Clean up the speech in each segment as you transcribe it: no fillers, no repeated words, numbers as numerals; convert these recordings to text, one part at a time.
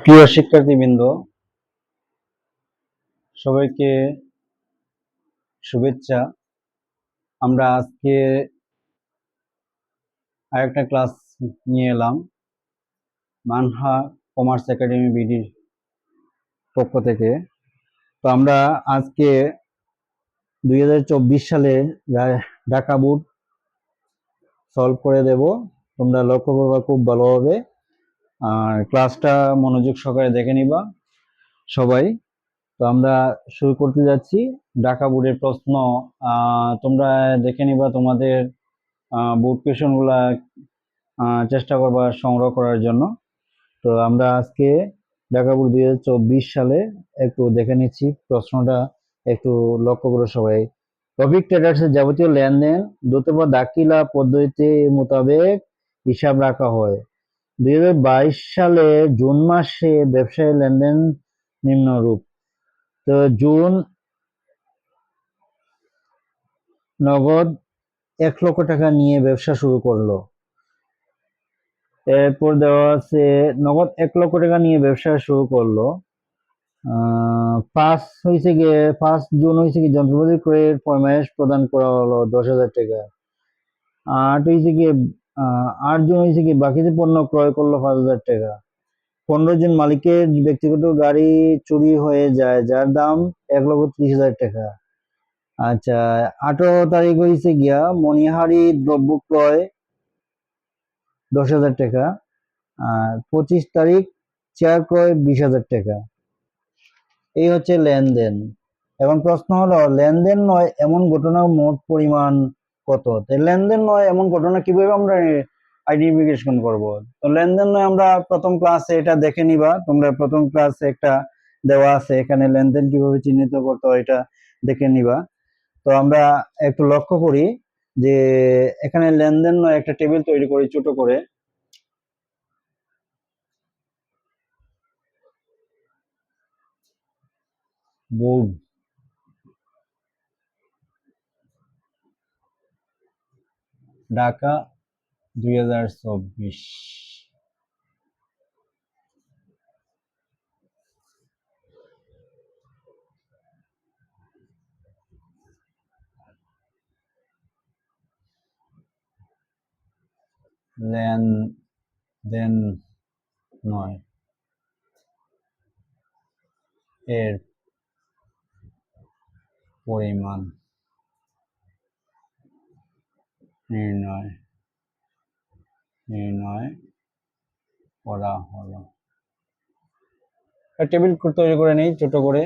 প্রিয় শিক্ষার্থীবৃন্দ, সবাইকে শুভেচ্ছা। আমরা আজকে আরেকটা ক্লাস নিয়ে এলাম মানহা কমার্স একাডেমি বিডির পক্ষ থেকে। তো আমরা আজকে 2024 সালে ঢাকা বোর্ড সলভ করে দেব। তোমরা লক্ষ্য করবা খুব ভালোভাবে, আর ক্লাসটা মনোযোগ সহকারে দেখে নিবা সবাই। তো আমরা শুরু করতে যাচ্ছি। ঢাকা বোর্ডের প্রশ্ন তোমরা দেখে নিবা, তোমাদের বোর্ড কোয়েশনগুলা চেষ্টা করবা সংগ্রহ করার জন্য। তো আমরা আজকে ঢাকা বোর্ড 2024 সালে একটু দেখে নিচ্ছি প্রশ্নটা, একটু লক্ষ্য করো সবাই। টপিক ট্রেডার্সের যাবতীয় লেনদেন দ্রুত বা দাখিলা পদ্ধতি মোতাবেক হিসাব রাখা হয়। 2022 সালে জুন মাসে ব্যবসায়ী লেনদেন নিম্নরূপ। তো জুন নগদ 1 লক্ষ টাকা নিয়ে ব্যবসা শুরু করলো। এরপর দেওয়া আছে নগদ 1 লক্ষ টাকা নিয়ে ব্যবসা শুরু করলো। 5 জুন হয়েছে কি যন্ত্রপাতি ক্রয়ের ফরমায়েশ প্রদান করা হলো 10,000 টাকা। 8 হয়েছে কি 8 জুন হয়েছে কি বাকিতে পণ্য ক্রয় করলো 5,000 টাকা। 15 জুন মালিকের ব্যক্তিগত গাড়ি চুরি হয়ে যায় যার দাম 1,30,000 টাকা। আচ্ছা, 18 তারিখ হয়েছে গিয়া মণিহারি দ্রব্য ক্রয় 10,000 টাকা। আর 25 তারিখ চেয়ার ক্রয় 20,000 টাকা। এই হচ্ছে লেনদেন। এখন প্রশ্ন হলো লেনদেন নয় এমন ঘটনার মোট পরিমাণ কত? লেনদেন নয় এমন ঘটনা কিভাবে আমরা আইডেন্টিফিকেশন করব? তো লেনদেন নয় আমরা প্রথম ক্লাসে এটা দেখে নিবা, তোমরা প্রথম ক্লাসে একটা দেওয়া আছে এখানে লেনদেন কিভাবে চিহ্নিত করতে হয় এটা দেখে নিবা। তো আমরা একটু লক্ষ্য করি যে এখানে লেনদেন নয় একটা টেবিল তৈরি করি ছোট করে। বোর্ড ঢাকা 2024। লেনদেন নয় এর পরিমাণ নির্ণয় করা হলো। টেবিল তৈরি করে নেই ছোট করে।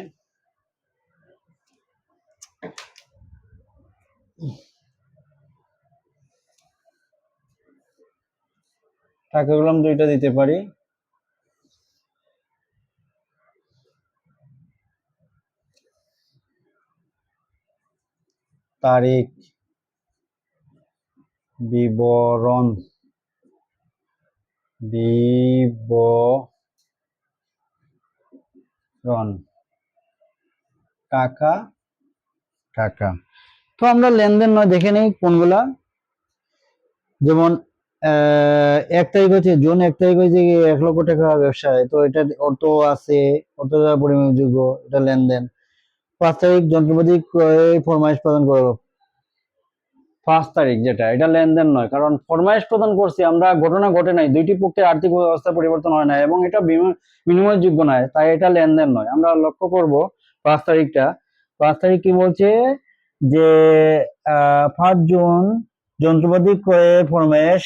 টাকাগুলো আমি দুইটা দিতে পারি। তারিখ বিবরণ টাকা টাকা। তো আমরা লেনদেন নয় দেখে নেই কোনগুলা। যেমন 1 তারিখ হচ্ছে জুন 1 তারিখ হয়েছে 1 লক্ষ টাকা ব্যবসায়, তো এটা অর্থ আছে, অর্থ দ্বারা পরিমাপযোগ্য, এটা লেনদেন। 5 তারিখ যন্ত্রপাতি ক্রয়ে ফরমাইশ প্রদান করো। 5 তারিখ যেটা, এটা লেনদেন নয়, কারণ ফরমাইশ প্রদান করছি আমরা, ঘটনা ঘটে নাই, দুইটি পক্ষের আর্থিক অবস্থা পরিবর্তন হয় না এবং এটা বিনিময়যোগ্য নয়, তাই এটা লেনদেন নয়। আমরা লক্ষ্য করব 5 তারিখটা। 5 তারিখ কি বলছে যে 5 জুন যন্ত্রপাতি ক্রয়ে ফরমাইশ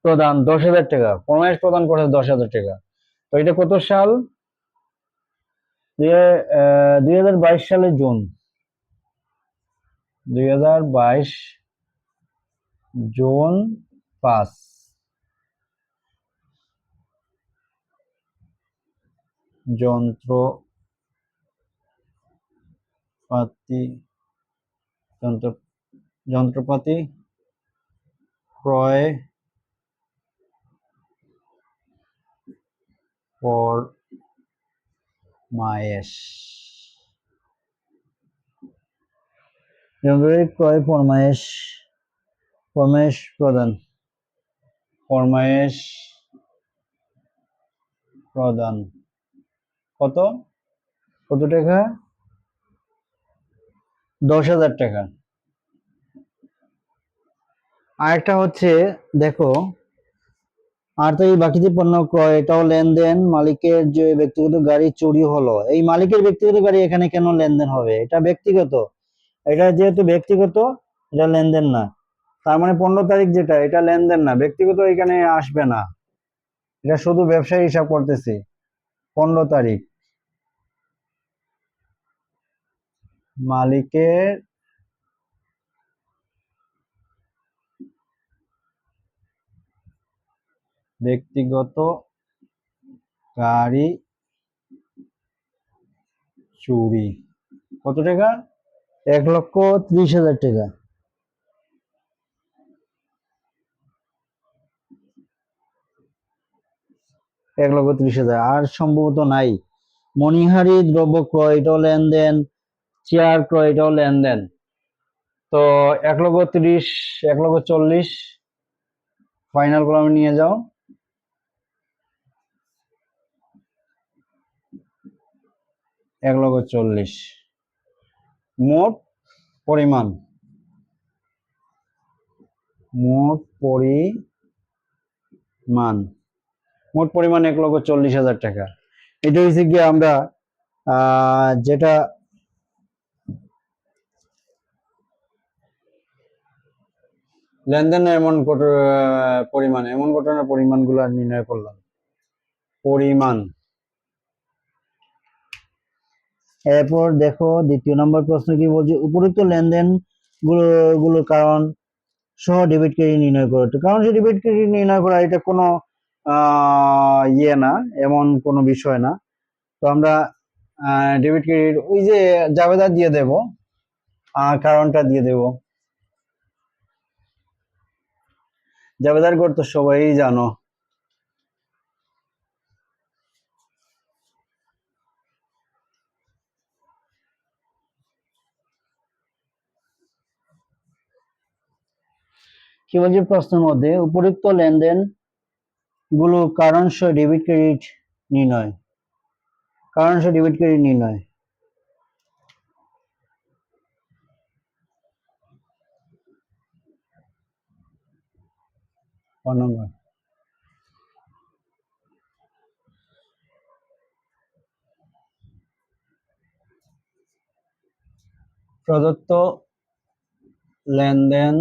প্রদান 10,000 টাকা, ফরমাইশ প্রদান করে 10,000 টাকা। তো এটা কত সাল? 2022 সালের জুন, 2022 জুন 5। যন্ত্রপাতি ক্রয় ফরমায়েশ প্রদান, ফরমায়েশ প্রদান। কত কত টাকা? 10,000 টাকা। আরেকটা হচ্ছে দেখো, আর তো এই বাকি যে পণ্য ক্রয়, এটাও লেনদেন। মালিকের যে ব্যক্তিগত গাড়ি চুরি হলো, এই মালিকের ব্যক্তিগত গাড়ি এখানে কেন লেনদেন হবে? এটা ব্যক্তিগত, এটা যেহেতু ব্যক্তিগত, এটা লেনদেন না। তার মানে 15 তারিখ যেটা, এটা লেনদেন না, ব্যক্তিগত এখানে আসবে না, এটা শুধু ব্যবসায়ী হিসাব করতেছি। 15 তারিখ মালিকের ব্যক্তিগত গাড়ি চুরি, কত টাকা? 1,30,000 টাকা। 1,30,000 আর সম্ভবত নাই। মণিহারি দ্রব্য ক্রয়, এটাও লেনদেন। চেয়ার ক্রয়, এটাও লেনদেন। তো 1,30,000, 1,40,000 ফাইনাল কলামে নিয়ে যাও। 1,40,000 মোট পরিমাণ, মোট পরিমাণ, মোট পরিমাণ 1,40,000 টাকা। এটা হচ্ছে গিয়ে আমরা যেটা লেনদেনের এমন পরিমাণ, এমন ঘটনার পরিমাণগুলো নির্ণয় করলাম। পরিমাণ। এরপর দেখো দ্বিতীয় নম্বর প্রশ্ন কি বলছে, উপরোক্ত লেনদেন গুলোর কারণ সহ ডেবিট ক্রেডিট নির্ণয় করো। তো কারণ সহ ডেবিট ক্রেডিট নির্ণয় করা এটা কোনো ইয়ে না, এমন কোনো বিষয় না। তো আমরা ডেবিট ক্রেডিট ওই যে জাবেদা দিয়ে দেব, কারণটা দিয়ে দেব। জাবেদার গড় তো সবাই জানো। কি বলছে প্রশ্নের মধ্যে, উপরোক্ত লেনদেন গুলো কারণ সহ ডেবিট ক্রেডিট নির্ণয়, কারণ সহ ডেবিট ক্রেডিট নির্ণয়। নম্বর প্রদত্ত লেনদেন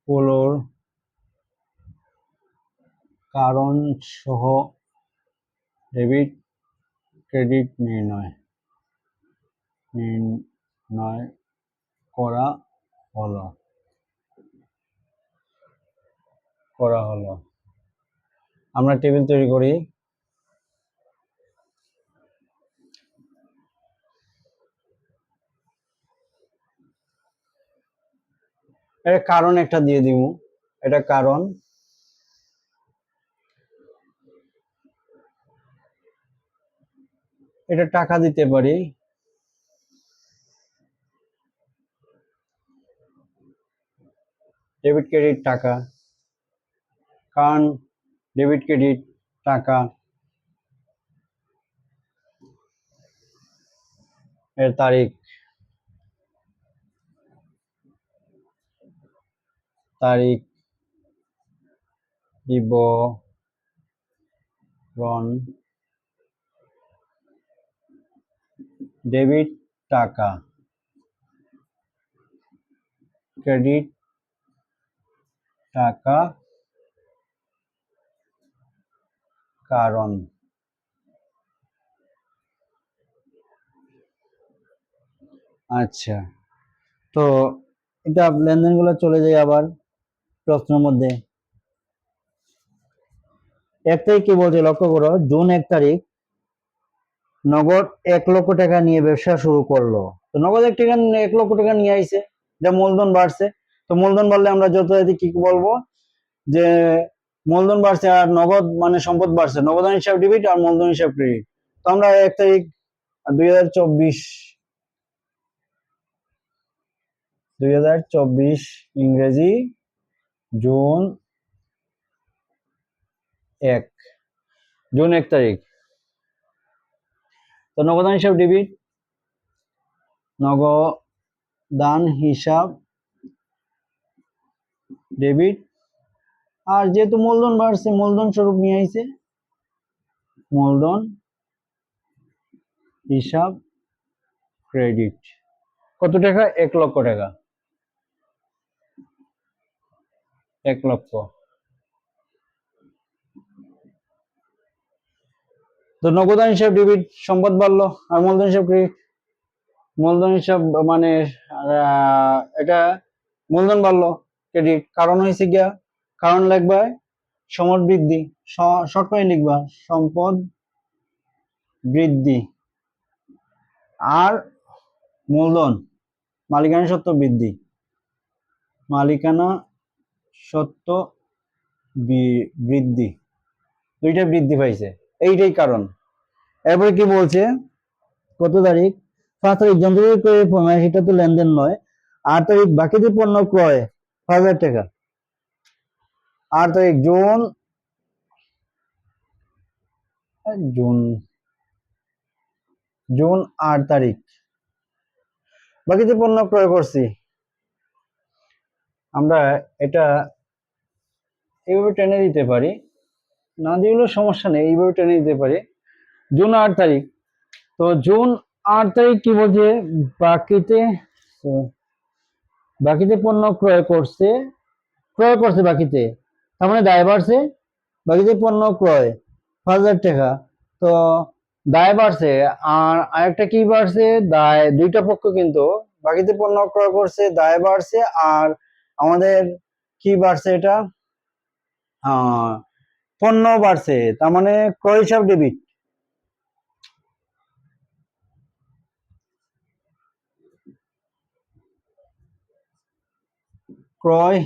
গুলোর কারণ সহ ডেবিট ক্রেডিট নির্ণয় করা হলো। আমরা টেবিল তৈরি করি। এটা কারণ একটা দিয়ে দিব, এটা কারণ। এটা টাকা দিতে পারি, ডেবিট ক্রেডিট টাকা, কারণ ডেবিট ক্রেডিট টাকা, এর তারিখ, বিবরণ, ডেবিট টাকা, ক্রেডিট টাকা, কারণ। আচ্ছা, তো এটা লেনদেনগুলো চলে যায় আবার প্রশ্নের মধ্যে। 1 তারিখ কি বলছে লক্ষ্য করো, জুন 1 তারিখ নগদ 1,00,000 টাকা নিয়ে ব্যবসা শুরু করলো। তো নগদ 1 লক্ষ টাকা নিয়ে আইছে, যা মূলধন বাড়ছে। তো মূলধন বাড়লে আমরা যথারীতি কি বলবো, যে মূলধন বাড়ছে আর নগদ মানে সম্পদ বাড়ছে, নগদান হিসাব ডেবিট আর মূলধন হিসাব ক্রেডিট। তো আমরা 1 তারিখ 2024 ইংরেজি জুন 1 জুন 1 তারিখ। তো নগদান হিসাব ডেবিট, নগদান হিসাব ডেবিট। আর যেহেতু মূলধন বাড়ছে, মূলধন স্বরূপ নিয়ে আইছে মূলধন হিসাব ক্রেডিট। কত টাকা? 1 লক্ষ টাকা। 1 লক্ষ। তো নগদান হিসাব ডেবিট, সম্পদ বাড়লো। আর মূলধন হিসাব ক্রেডিট, মূলধন হিসাব মানে এটা মূলধন বাড়লো, ক্রেডিট। কারণ হয়েছে গিয়া, কারণ লিখবা সম্পদ বৃদ্ধি, শর্ট করে লিখবা সম্পদ বৃদ্ধি। আর মূলধন মালিকানা সত্ত্ব বৃদ্ধি, মালিকানা সত্ত্ব বৃদ্ধি, দুইটা বৃদ্ধি পাইছে, এইটাই কারণ। এরপরে কি বলছে, কত তারিখ? 5 তারিখ যন্ত্রপাতি ক্রয়, সেটা তো লেনদেন নয়। 8 তারিখ বাকিতে পণ্য ক্রয় 5,000 টাকা। 8 তারিখ জুন জুন জুন 8 তারিখ বাকিতে পণ্য ক্রয় করছি। আমরা এটা এইভাবে টেনে দিতে পারি, না দিলেও সমস্যা নেই, এইভাবে টেনে দিতে পারি। জুন 8 তারিখ। তো জুন 8 তারিখ কি বলছে, বাকিতে বাকিতে পণ্য ক্রয় করছে, বাকিতে, তার মানে দায় বাড়ছে। বাকিতে পণ্য ক্রয় 5,000 টাকা। তো দায় বাড়ছে, আর আরেকটা কি বাড়ছে, দায়। দুইটা পক্ষ কিন্তু বাকিতে পণ্য ক্রয় করছে, দায় বাড়ছে। আর আমাদের কি বাড়ছে, এটা পণ্য বাড়ছে, তার মানে ক্রয় হিসাব ডেবিট। ক্রয়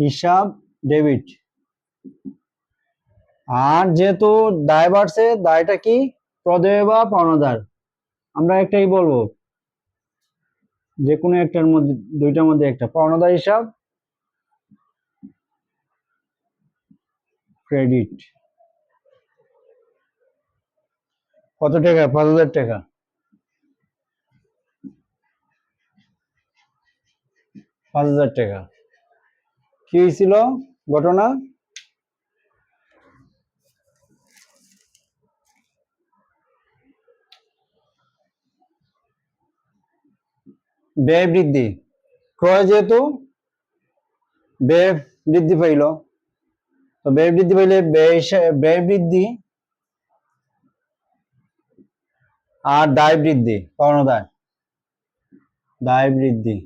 হিসাব ডেবিট। আর যেহেতু দায় বাড়ছে, দায়টা কি? প্রদেয় বা পাওনাদার। আমরা একটাই বলবো, যে কোনো একটার মধ্যে, দুইটার মধ্যে একটা। পাওনাদার হিসাব ক্রেডিট। কত টাকা? 5,000 টাকা। 5,000 টাকা। কি হয়েছিল ঘটনা? ব্যয় বৃদ্ধি। ক্রয় যেহেতু ব্যয় বৃদ্ধি পাইল, তো ব্যয় বৃদ্ধি পাইলে ব্যয় বৃদ্ধি আর দায় বৃদ্ধি, পাওনাদার। দায় বৃদ্ধি।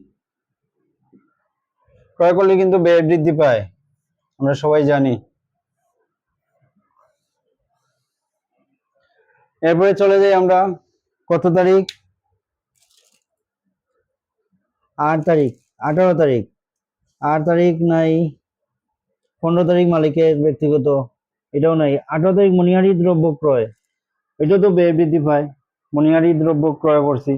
ক্রয় করলে কিন্তু ব্যয় বৃদ্ধি পায়, আমরা সবাই জানি। এরপরে চলে যাই আমরা, কত তারিখ? 8 তারিখ। 18 তারিখ। 8 তারিখ নাই। 15 তারিখ মালিকের ব্যক্তিগত, এটাও নাই। 18 তারিখ মণিহারি দ্রব্য ক্রয়, এটা তো ব্যয় বৃদ্ধি পায়, মণিহারি দ্রব্য ক্রয় করছি।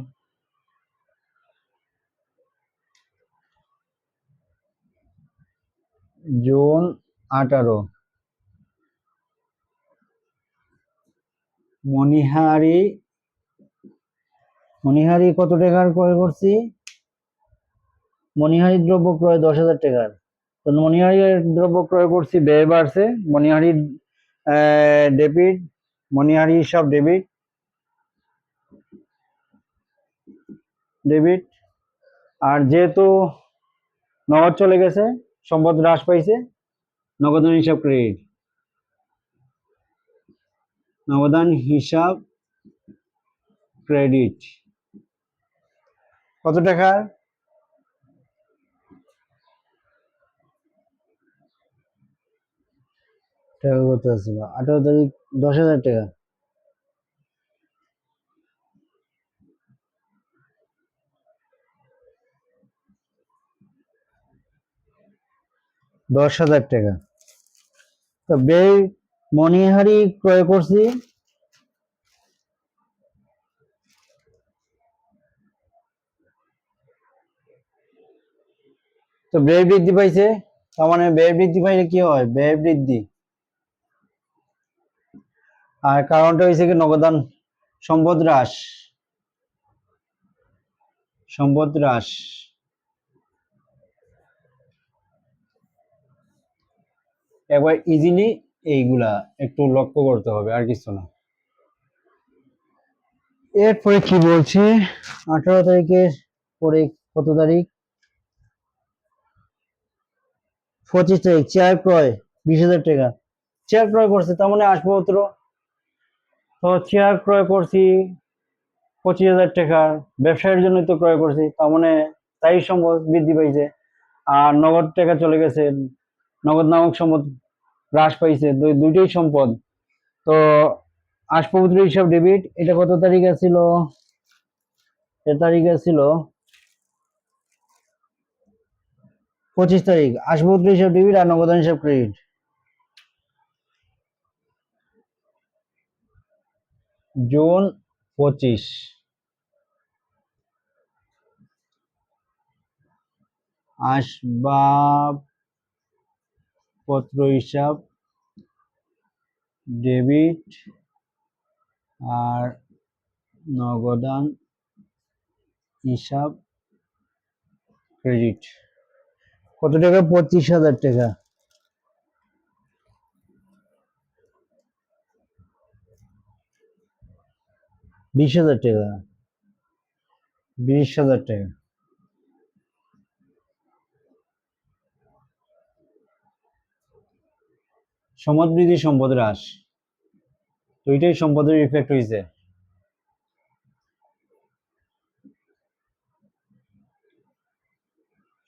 জুন 18। মণিহারি কত টাকার ক্রয় করছি? মণিহারি দ্রব্য ক্রয় 10,000 টাকার। তো মণিহারি দ্রব্য ক্রয় করছি, ব্যয় বাড়ছে। মণিহারি ডেবিট, মণিহারি সব ডেবিট, ডেবিট। আর যেহেতু নগদ চলে গেছে, সম্পদ হ্রাস পাইছে, নগদান হিসাব ক্রেডিট। নগদান হিসাব ক্রেডিট কত টাকার? টাকা কত আছিল? 18 তারিখ 10,000 টাকা। 10,000 টাকা। তো ব্যয় মণিহারি ক্রয় করছি, তো ব্যয় বৃদ্ধি পাইছে। তার মানে ব্যয় বৃদ্ধি পাইলে কি হয়? ব্যয় বৃদ্ধি, আর কারণটা হয়েছে কি নগদান সম্পদ হ্রাস, সম্পদ হ্রাস। একবার ইজিলি এইগুলা একটু লক্ষ্য করতে হবে, আর কিছু না। এরপরে কি বলছে, 18 তারিখের পরে কত তারিখ, 25 তারিখ, চেয়ার ক্রয় 20,000 টাকা। চেয়ার ক্রয় করছে, তার মানে আসবাবপত্র। তো চেয়ার ক্রয় করছি 25,000 টাকার, ব্যবসায়ের জন্য তো ক্রয় করছি, তার মানে তাই সম্পদ বৃদ্ধি পাইছে। আর নগদ টাকা চলে গেছে, নগদ নামক সম্পদ হ্রাস পাইছে, দুইটাই সম্পদ। তো আসবাবপত্র হিসাব ডেবিট, এটা কত তারিখ ছিল, এ তারিখে ছিল 25 তারিখ। আসবাবপত্র হিসাব ডেবিট আর নগদান হিসাব ক্রেডিট। জুন 25, আসবাবপত্র হিসাব ডেবিট আর নগদান হিসাব ক্রেডিট। কত টাকা, 25,000 টাকা। 20,000 টাকা, 20,000 টাকা। সম্পদ বৃদ্ধি, সম্পদ হ্রাস, দুইটাই সম্পদের ইফেক্ট হয়েছে।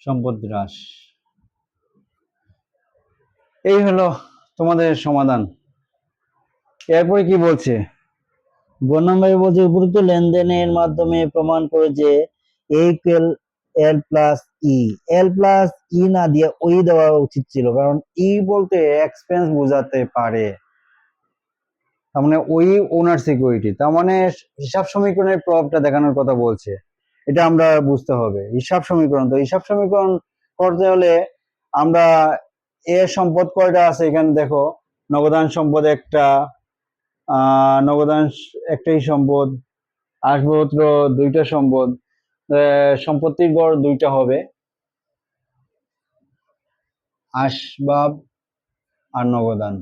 সম্পদ হ্রাস। এই হলো তোমাদের সমাধান। এরপরে কি বলছে, গ নম্বরে বলছে উপরোক্ত লেনদেনের মাধ্যমে প্রমাণ করে যে এ ইকুয়াল এল প্লাস ই। এল প্লাস ই না দিয়ে ওই দেওয়া উচিত ছিল, কারণ ই বলতে এক্সপেন্স বোঝাতে পারে, তার মানে ওই ওনার সিকিউরিটি, তার মানে হিসাব সমীকরণের প্রভাবটা দেখানোর কথা বলছে। এটা আমরা বুঝতে হবে। হিসাব সমীকরণ, তো হিসাব সমীকরণ করতে হলে আমরা এর সম্পদ কয়টা আছে এখানে দেখো, নগদান সম্পদ একটা, নগদান একটাই সম্পদ, আসবাবপত্র দুইটা সম্পদ, সম্পত্তির গড় দুইটা হবে, আসবাব আর নগদান।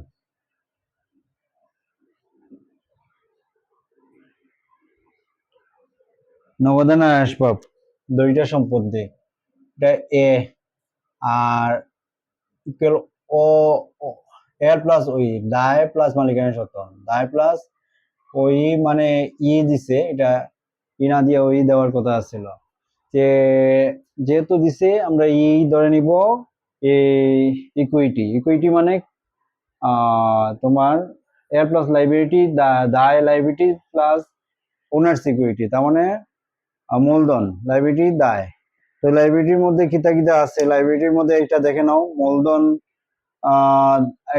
নগদান আর আসবাব দুইটা সম্পত্তি, এটা এ। আর ইকুয়াল ও, এর প্লাস ওই, দায় প্লাস মালিকানা সত্ত্ব, দায় প্লাস ওই মানে ই দিছে, এটা ই না দিয়ে ওই দেওয়ার কথা ছিল, যে যেহেতু দিছে আমরা ই ধরে নিব এই ইকুইটি। ইকুইটি মানে তোমার এর প্লাস লাইবিলিটি, দায় লাইবিলিটি প্লাস ওনার সিকিউরিটি, তার মানে মূলধন লাইবিলিটি দায়। তো লাইবিলিটির মধ্যে কিতা কিতা আছে, লাইবিলিটির মধ্যে এটা দেখে নাও, মূলধন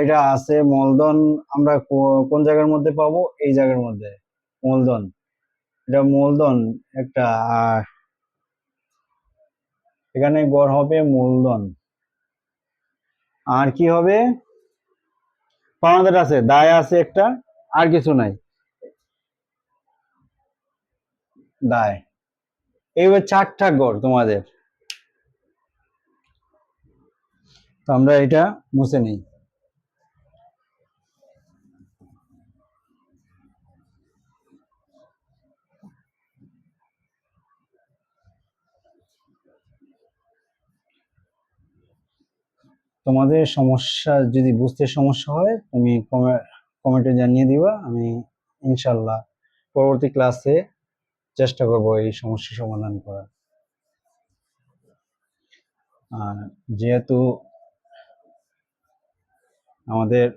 এটা আছে। মূলধন আমরা কোন জায়গার মধ্যে পাবো, এই জায়গার মধ্যে মূলধন, এটা মূলধন একটা। আর এখানে গড় হবে মূলধন। আর কি হবে, পাওনাদার আছে, দায় আছে একটা, আর কিছু নাই, দায়। এইবার চারটা গড় তোমাদের, তো আমরা এটা মুছে নিই। তোমাদের সমস্যা যদি বুঝতে সমস্যা হয়, তুমি কমেন্টে জানিয়ে দিবা, আমি ইনশাল্লাহ পরবর্তী ক্লাসে চেষ্টা করব এই সমস্যা সমাধান করার। আর যেহেতু আমাদের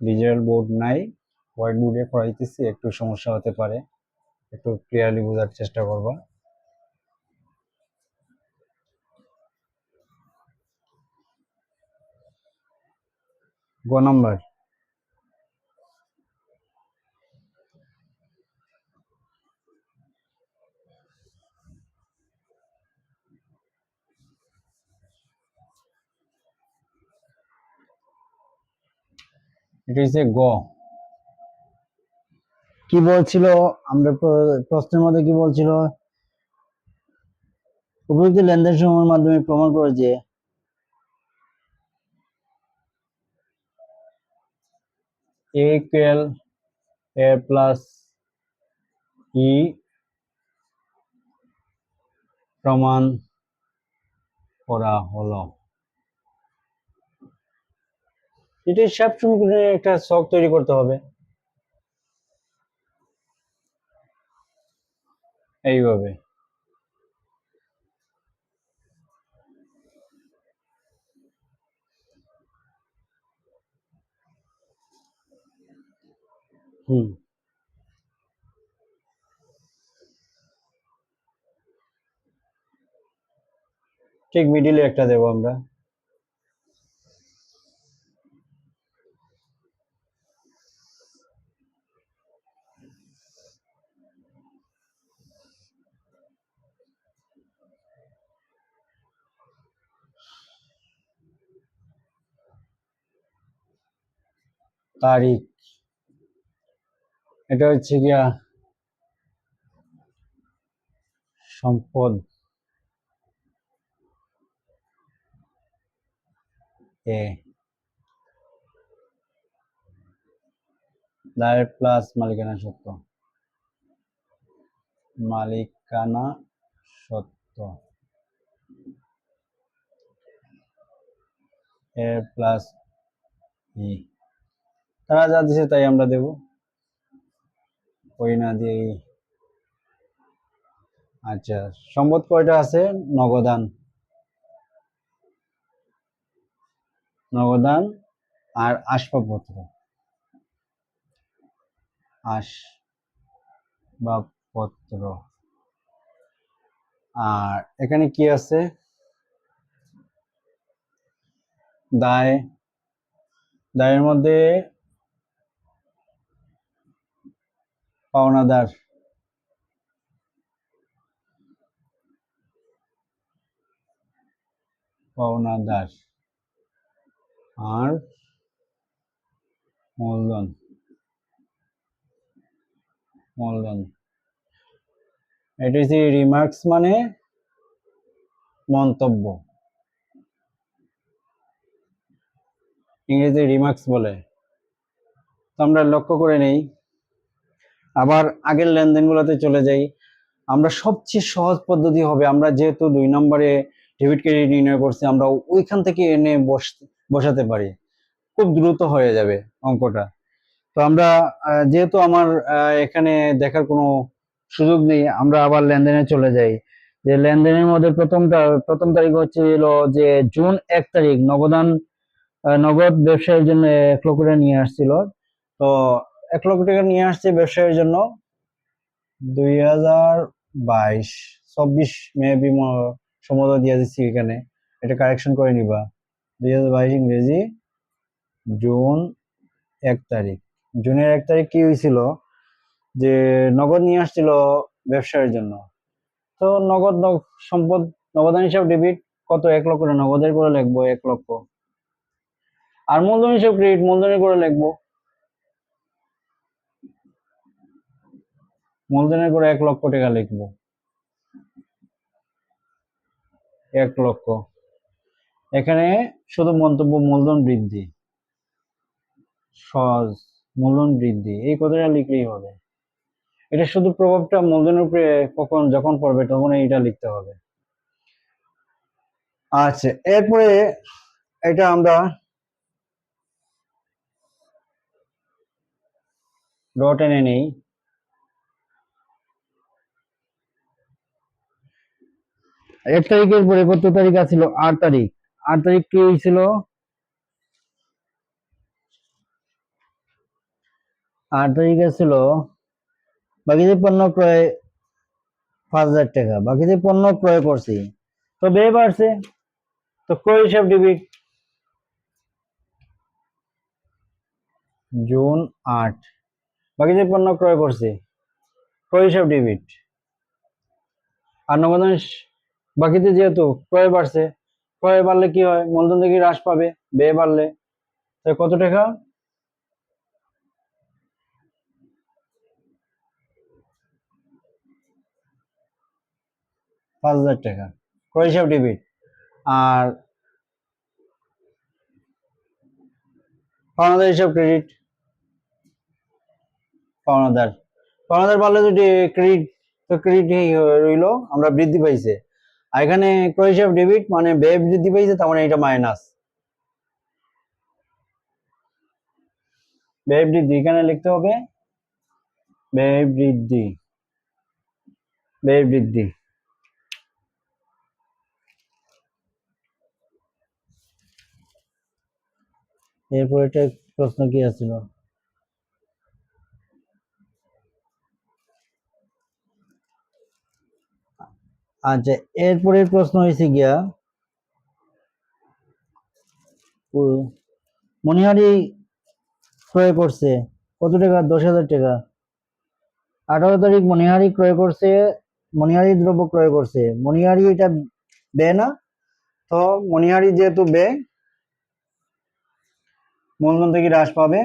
ডিজিটাল বোর্ড নাই, হোয়াইট বোর্ডে পড়াইতেছি, একটু সমস্যা হতে পারে, একটু ক্লিয়ারলি বোঝার চেষ্টা করবা। গ নাম্বার, এটা হচ্ছে গ। কি বলছিল আমরা প্রশ্নের মধ্যে কি বলছিল? উপযুক্ত লেনদেন সমূহের মাধ্যমে প্রমাণ করে যে এ ইকুয়াল এ প্লাস ই প্রমাণ করা হলো। এটা হিসাব সমীকরণের একটা ছক তৈরি করতে হবে এইভাবে। হুম, ঠিক মিডিলে একটা দেব আমরা। তারিখ, এটা হচ্ছে গিয়া সম্পদ এ, দায় প্লাস মালিকানা সত্ত্ব, মালিকানা সত্ত্ব এ প্লাস ই, তারা যা দিছে তাই আমরা দেব, ওই না দিয়ে ই। আচ্ছা, সম্পদ কয়টা আছে? নগদান, নগদান আর আসবাবপত্র, আসবাবপত্র। আর এখানে কি আছে? দায়, দায়ের মধ্যে পাওনাদার, পাওনাদার আর মূলধন, মূলধন। এটা হচ্ছে রিমার্কস মানে মন্তব্য, ইংরেজি রিমার্কস বলে। তো আমরা লক্ষ্য করে নেই, আবার আগের লেনদেনগুলোতে চলে যাই। আমরা সবচেয়ে সহজ পদ্ধতি হবে, আমরা যেহেতু 2 নম্বরে ডেবিট ক্রেডিট নির্ণয় করছি, আমরা ওইখান থেকে এনে বসাতে পারি, খুব দ্রুত হয়ে যাবে অঙ্কটা। তো আমরা যেহেতু আমার এখানে দেখার কোনো সুযোগ নেই, আমরা আবার লেনদেনে চলে যাই। যে লেনদেনের মধ্যে প্রথম তারিখ হচ্ছিল যে জুন 1 তারিখ, নগদ ব্যবসায়ের জন্য 1 লক্ষ টাকা নিয়ে আসছিল। তো 1 লক্ষ টাকা নিয়ে আসছে ব্যবসায়ের জন্য 2022 24 মেবি সম্ভবত দিয়ে দিচ্ছি এখানে, এটা কারেকশন করে নিবা। 2022 ইংরেজি জুন 1 তারিখ। জুনের 1 তারিখ কি হয়েছিল? যে নগদ নিয়ে আসছিল ব্যবসায়ের জন্য। তো সম্পদ নগদান হিসাব ডেবিট কত? 1 লক্ষ টাকা, নগদের করে লিখবো 1 লক্ষ। আর মূলধন হিসাব ক্রেডিট, মূলধনের করে লিখবো, মূলধনের করে 1 লক্ষ টাকা লিখবো, 1 লক্ষ। এখানে শুধু মন্তব্য মূলধন বৃদ্ধি, সহজ মূলধন বৃদ্ধি, এই কথাটা লিখলেই হবে। এটা শুধু প্রভাবটা মূলধনের উপরে যখন পড়বে তখন এইটা লিখতে হবে। আচ্ছা, এরপরে এটা আমরা ডট এনে নেই। 1 তারিখের পরে কত তারিখ আছিল? 8 তারিখ। 8 তারিখ কি হয়েছিল? 8 তারিখে ছিল বাকিতে পণ্য ক্রয় 5,000 টাকা, বাকিতে পণ্য ক্রয় করছি, তো ব্যয় বাড়ছে, তো ক্রয় হিসাব ডেবিট। জুন 8, বাকিতে পণ্য ক্রয় করছি, ক্রয় হিসাব ডেবিট। আর নগদান বাকিতে যেহেতু ক্রয় বাড়ছে, ক্রয় বাড়লে কি হয়? মূলধন থেকে হ্রাস পাবে ব্যয় বাড়লে। তাই কত টাকা? 5,000 টাকা ক্রয় হিসাব ডেবিট। আর পাওনাদার হিসাব ক্রেডিট। পাওনাদার পাওনাদার পারলে তো ক্রেডিট, তো ক্রেডিট রইলো, আমরা বৃদ্ধি পাইছে। আর এখানে ক্রয় হিসাব ডেবিট মানে ব্যয় বৃদ্ধি পাইছে, তার মানে এটা মাইনাস। ব্যয় বৃদ্ধি এখানে লিখতে হবে ব্যয় বৃদ্ধি, ব্যয় বৃদ্ধি। এরপর এটা প্রশ্ন কি আছিল? আচ্ছা, এরপরের প্রশ্ন হয়েছে গিয়া মণিহারি ক্রয় করছে কত টাকা? 10,000 টাকা। 18 তারিখ মণিহারি ক্রয় করছে, মণিহারি দ্রব্য ক্রয় করছে। মণিহারি এটা ব্যয় না, তো মণিহারি যেহেতু ব্যয়, মূলধন থেকে হ্রাস পাবে।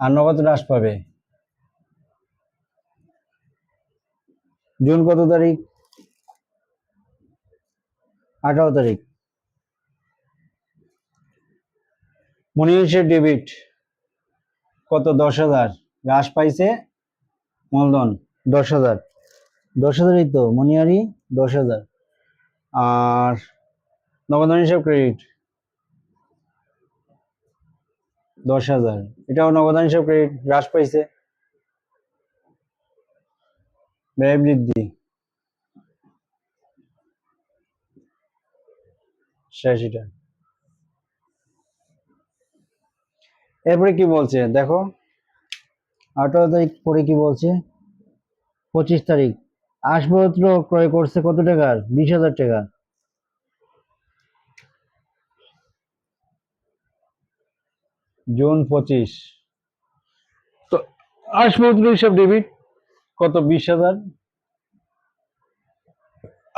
আর নগদ হ্রাস পাবে। জুন কত তারিখ? 18 তারিখ। মণিহারি ডেবিট কত? 10,000। হ্রাস পাইছে মূলধন 10,000। 10,000ই তো মণিহারি 10,000। আর নগদান হিসাব ক্রেডিট 10,000, এটাও নগদান হিসাব ক্রেডিট, হ্রাস পাইছে। ব্যয় বৃদ্ধি শেষ এটা। এরপরে কি বলছে দেখো, 18 তারিখ পরে কি বলছে? 25 তারিখ আসবাবপত্র ক্রয় করছে কত টাকার? 20,000 টাকা। জুন 25, তো আসবাবপত্র হিসাব ডেবিট কত? 20,000।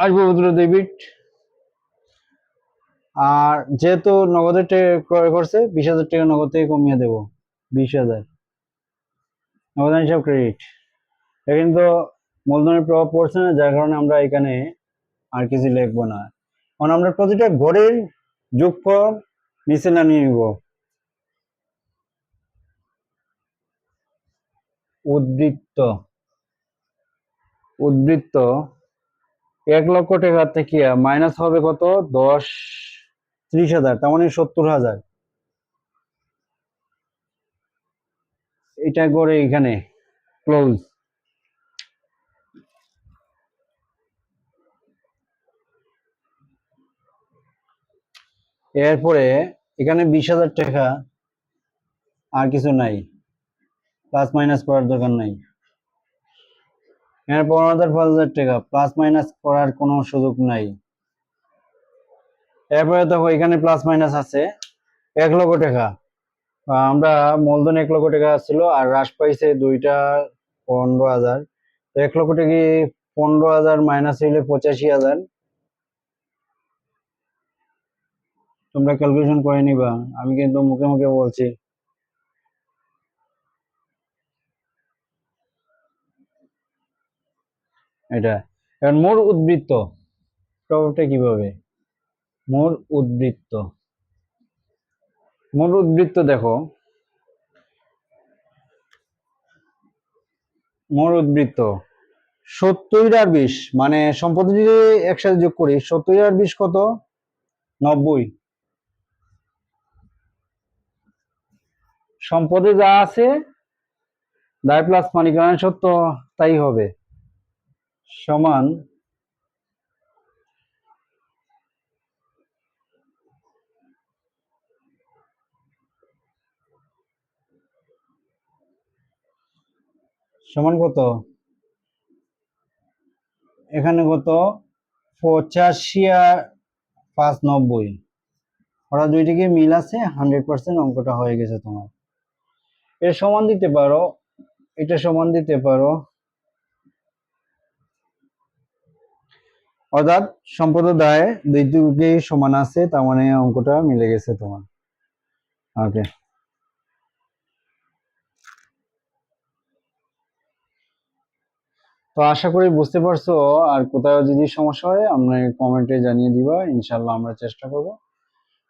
আসবাবপত্র ডেবিট। আর যেহেতু নগদের ক্রয় করছে, 20,000 টাকা নগদ থেকে কমিয়ে দেবো, 20,000। নগদান হিসাব ক্রেডিট। এখানে তো মূলধনের প্রভাব পড়ছে না, যার কারণে আমরা এখানে আর কিছু লিখবো না। কারণ আমরা প্রতিটা ঘরের যোগফল নিচে নামিয়ে নিব। উদ্বৃত্ত, উদ্বৃত্ত 1 লক্ষ টাকা থেকে মাইনাস হবে কত? 30,000, তার মানে 70,000। এটা করে এখানে ক্লোজ। এরপরে এখানে 20,000 টাকা, আর কিছু নাই, প্লাস মাইনাস করার দরকার নাই। এখানে 15,000 টাকা, প্লাস মাইনাস করার কোনো সুযোগ নাই। এরপরে দেখো এখানে প্লাস মাইনাস আছে 1 লক্ষ টাকা। আমরা মূলধন 1 লক্ষ টাকা ছিল, আর হ্রাস পাইছে দুইটা 15,000। 1 লক্ষ টাকা 15,000 মাইনাস হইলে 85,000। তোমরা ক্যালকুলেশন করে নিবা, আমি কিন্তু মুখে মুখে বলছি। এটা এখন মোট উদ্বৃত্ত প্রভাবটা কিভাবে? মোট উদ্বৃত্ত, মোট উদ্বৃত্ত দেখো, মোট উদ্বৃত্ত 70 আর 20, মানে সম্পত্তি যদি একসাথে যোগ করি, 70 আর 20 কত? 90। সম্পদে যা আছে দায় প্লাস মালিকানা সত্ত্ব তাই হবে, সমান সমান কত? এখানে কত? 85 আর 5 90। ওরা দুইটিকে মিল আছে, 100% অঙ্কটা হয়ে গেছে তোমার। এর সমান দিতে পারো এটা সমান দিতে পারো, অর্থাৎ সম্প্রদায় দুই দিকেই সমান আছে, তার মানে অঙ্কটা মিলে গেছে তোমার। ওকে, তো আশা করি বুঝতে পারছো। আর কোথাও যদি সমস্যা হয় আমরা কমেন্টে জানিয়ে দিবা, ইনশাল্লাহ আমরা চেষ্টা করব।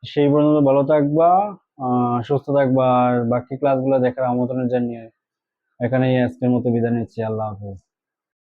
সেই পর্যন্ত ভালো থাকবা, সুস্থ থাকবা, আর বাকি ক্লাসগুলো দেখার আমন্ত্রণ জানিয়ে এখানেই আজকের মতো বিদায় নিচ্ছি। আল্লাহ হাফেজ।